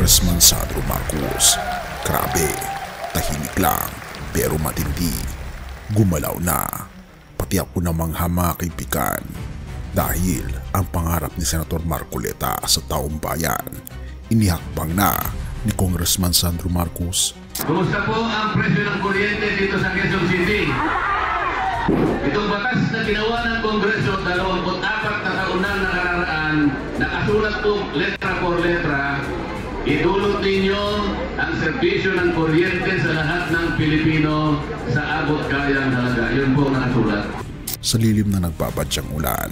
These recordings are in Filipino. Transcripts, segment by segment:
Congressman Sandro Marcos. Grabe, tahimik lang pero matindi. Gumalaw na, pati ako namang hamakipikan. Dahil ang pangarap ni Senator Marcoleta sa taong bayan, inihakbang na ni Congressman Sandro Marcos. Kumusta po ang presyo ng kuryente dito sa Quezon City? Itong batas na ginawa ng Kongreso 24 na taon na nakararaan, nakasulat po letra por letra, idulot ninyo ang serbisyo ng kuryente sa lahat ng Pilipino sa abot kayang halaga. Yun po nakasulat. Sa lilim na nagbabadyang ulan,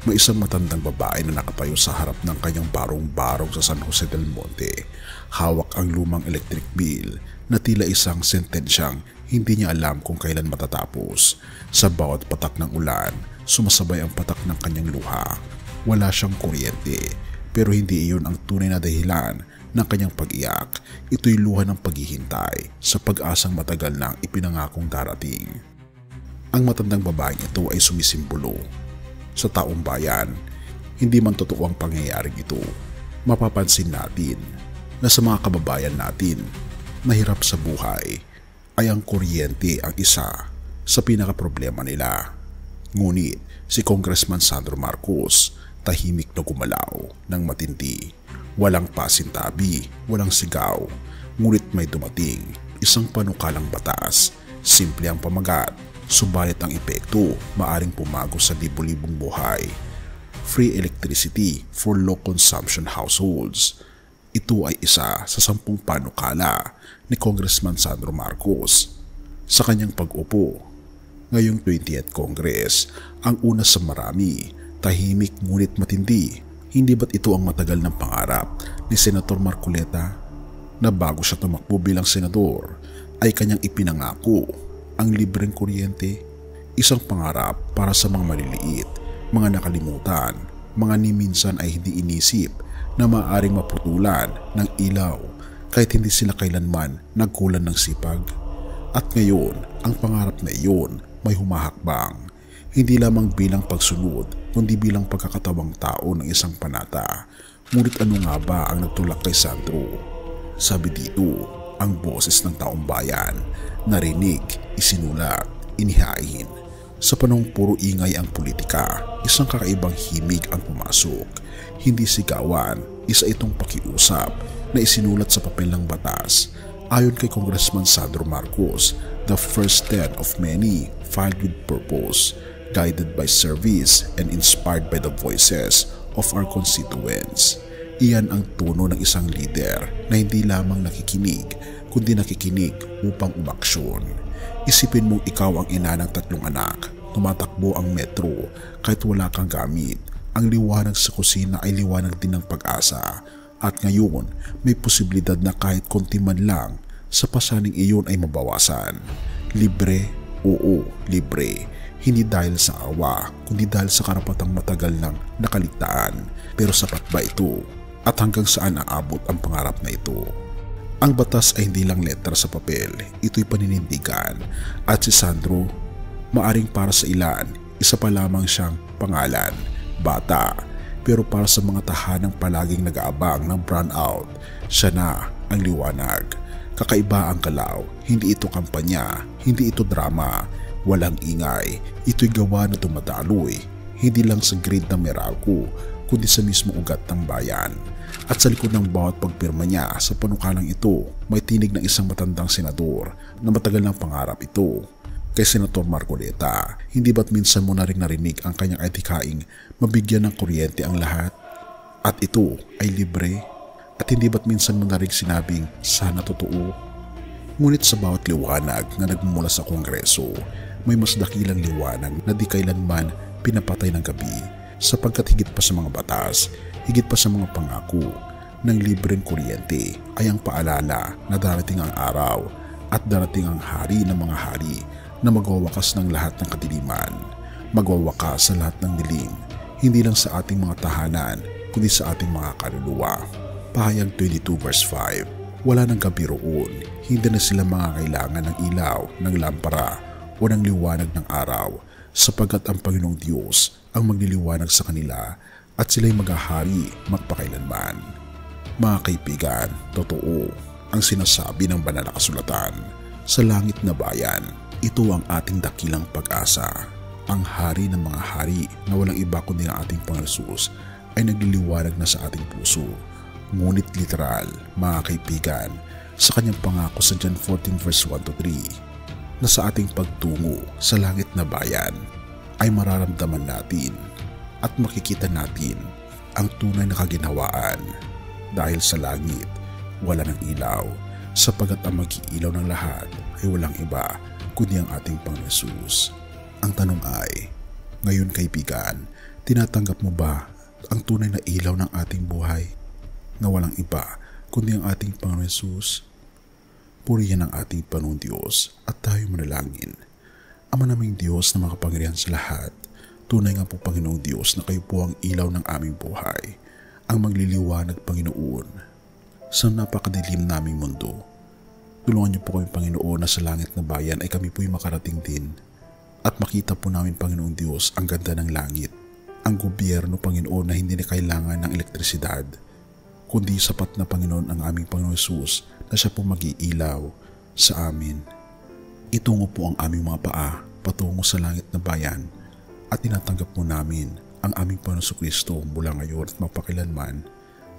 may isang matandang babae na nakatayo sa harap ng kanyang barong-barong sa San Jose del Monte. Hawak ang lumang electric bill na tila isang sentensyang hindi niya alam kung kailan matatapos. Sa bawat patak ng ulan, sumasabay ang patak ng kanyang luha. Wala siyang kuryente, pero hindi iyon ang tunay na dahilan ng kanyang pag-iyak. Ito'y luha ng paghihintay sa pag-asang matagal nang ipinangakong darating. Ang matandang babaeng ito ay sumisimbolo sa taong bayan. Hindi man totoo ang pangyayaring ito, mapapansin natin na sa mga kababayan natin na hirap sa buhay ay ang kuryente ang isa sa pinaka-problema nila. Ngunit si Congressman Sandro Marcos tahimik na gumalaw ng matindi. Walang pasintabi, walang sigaw, ngunit may dumating isang panukalang batas. Simple ang pamagat, subalit ang epekto maaring pumago sa libo-libong buhay. Free electricity for low consumption households. Ito ay isa sa 10 panukala ni Congressman Sandro Marcos sa kanyang pag-upo ngayong 20th Congress. Ang una sa marami, tahimik ngunit matindi. Hindi ba't ito ang matagal ng pangarap ni Senator Marcoleta na bago siya tumakbo bilang senador ay kanyang ipinangako ang libreng kuryente? Isang pangarap para sa mga maliliit, mga nakalimutan, mga ni minsan ay hindi inisip na maaaring maputulan ng ilaw kahit hindi sila kailanman nagkulan ng sipag. At ngayon, ang pangarap na iyon may humahakbang, hindi lamang bilang pagsunod kundi bilang pagkakatawang tao ng isang panata. Ngunit ano nga ba ang nagtulak kay Sandro? Sabi dito, ang boses ng taong bayan, narinig, isinulat, inihain. Sa panahong puro ingay ang politika, isang kakaibang himig ang pumasok. Hindi sigawan, isa itong pakiusap na isinulat sa papel ng batas. Ayon kay Congressman Sandro Marcos, the first 10 of many filed with purpose, guided by service and inspired by the voices of our constituents. Iyan ang tono ng isang leader na hindi lamang nakikinig, kundi nakikinig upang umaksyon. Isipin mong ikaw ang ina ng 3 anak, tumatakbo ang metro kahit wala kang gamit. Ang liwanag sa kusina ay liwanag din ng pag-asa. At ngayon, may posibilidad na kahit konti man lang sa pasaning iyon ay mabawasan. Libre? Oo, libre. Hindi dahil sa awa, kundi dahil sa karapatang matagal ng nakaligtaan. Pero sapat ba ito? At hanggang saan aabot ang pangarap na ito? Ang batas ay hindi lang letra sa papel, ito'y paninindigan. At si Sandro, maaring para sa ilan, isa pa lamang siyang pangalan, bata. Pero para sa mga tahanang palaging nag-aabang ng brownout, siya na ang liwanag. Kakaiba ang galaw, hindi ito kampanya, hindi ito drama, walang ingay. Ito'y gawa na tumadaloy, hindi lang sa grid ng Meralco, kundi sa mismong ugat ng bayan. At sa likod ng bawat pagpirma niya sa panukalang ito, may tinig ng isang matandang senador na matagal ng pangarap ito. Kay Senator Marcoleta, hindi ba't minsan mo na rin narinig ang kanyang adhikaing mabigyan ng kuryente ang lahat? At ito ay libre? At hindi ba't minsan mo na rin sinabing sana totoo? Ngunit sa bawat liwanag na nagmumula sa Kongreso, may mas dakilang liwanag na di kailanman pinapatay ng gabi, sapagkat higit pa sa mga batas, higit pa sa mga pangako ng libreng kuryente ay ang paalala na darating ang araw at darating ang hari ng mga hari na magwawakas ng lahat ng kadiliman, magwawakas sa lahat ng dilim, hindi lang sa ating mga tahanan, kundi sa ating mga kaluluwa. Pahayag 22 verse 5, wala nang gabi roon, hindi na sila mangangailangan ng ilaw, ng lampara o ng liwanag ng araw, sapagkat ang Panginoong Diyos ang magliliwanag sa kanila at sila'y maghahari magpakailanman. Mga kaibigan, totoo ang sinasabi ng banal na kasulatan. Sa langit na bayan, ito ang ating dakilang pag-asa. Ang hari ng mga hari na walang iba kundi ang ating Panginoon Hesus ay nagliliwanag na sa ating puso. Ngunit literal, mga kaibigan, sa kanyang pangako sa John 14 verse 1 to 3, na sa ating pagtungo sa langit na bayan ay mararamdaman natin at makikita natin ang tunay na kaginhawaan. Dahil sa langit, wala ng ilaw, sapagat ang mag-iilaw ng lahat ay walang iba kundi ang ating Panginoon Hesus. Ang tanong ay, ngayon kaibigan, tinatanggap mo ba ang tunay na ilaw ng ating buhay na walang iba kundi ang ating Panginoon Hesus? Purihin ang ating Panginoon Diyos at tayo manalangin. Ama naming Diyos na makapangyarihan sa lahat, tunay nga po Panginoong Diyos na kayo po ang ilaw ng aming buhay, ang magliliwanag Panginoon sa napakadilim naming mundo. Tulungan niyo po kami Panginoon na sa langit na bayan ay kami po'y makarating din at makita po namin Panginoong Diyos ang ganda ng langit, ang gobyerno Panginoon na hindi na kailangan ng elektrisidad, kundi sapat na Panginoon ang aming Panginoon Hesus na siya po mag-iilaw sa amin. Itungo po ang aming mga paa patungo sa langit na bayan at tinatanggap po namin ang aming Panginoon Kristo mula ngayon at magpakilanman.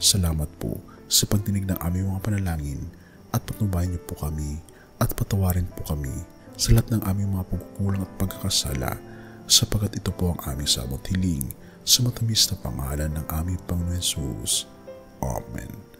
Salamat po sa pagdinig ng aming mga panalangin at patnubayan niyo po kami at patawarin po kami sa lahat ng aming mga pagkukulang at pagkakasala, sapagat ito po ang aming samot hiling sa matamis na pangalan ng aming Panginoon Hesus. Amen.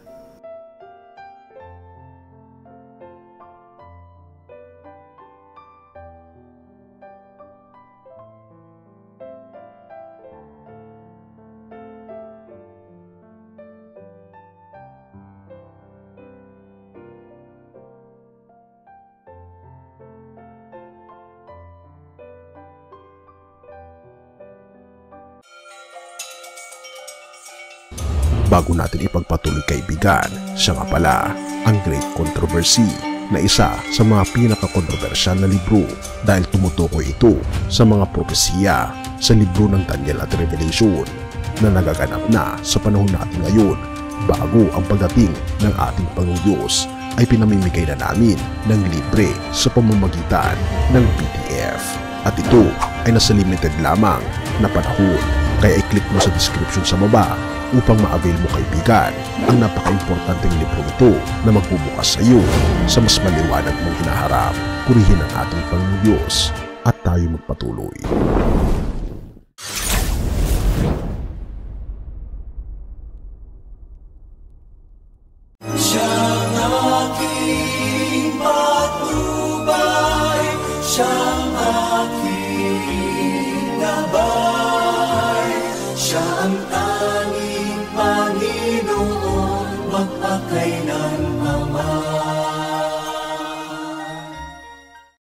Bago natin ipagpatuloy kaibigan, siya nga pala ang Great Controversy na isa sa mga pinaka-kontrobersyal na libro dahil tumutukoy ito sa mga propesiya sa libro ng Daniel at Revelation na nagaganap na sa panahon natin ngayon bago ang pagdating ng ating Panginoong Diyos ay pinamimigay na namin ng libre sa pamamagitan ng PDF at ito ay nasa limited lamang na panahon, kaya i-click mo sa description sa baba upang ma-avail mo kaibigan ang napaka-importanteng libro ito na magbubukas sa iyo sa mas maliwanag mong hinaharap. Purihin ang ating Panginoong Diyos at tayo magpatuloy. Siyang aking patnubay, siyang aking gabay, siya ang tanging Panginoon, magpakailanman.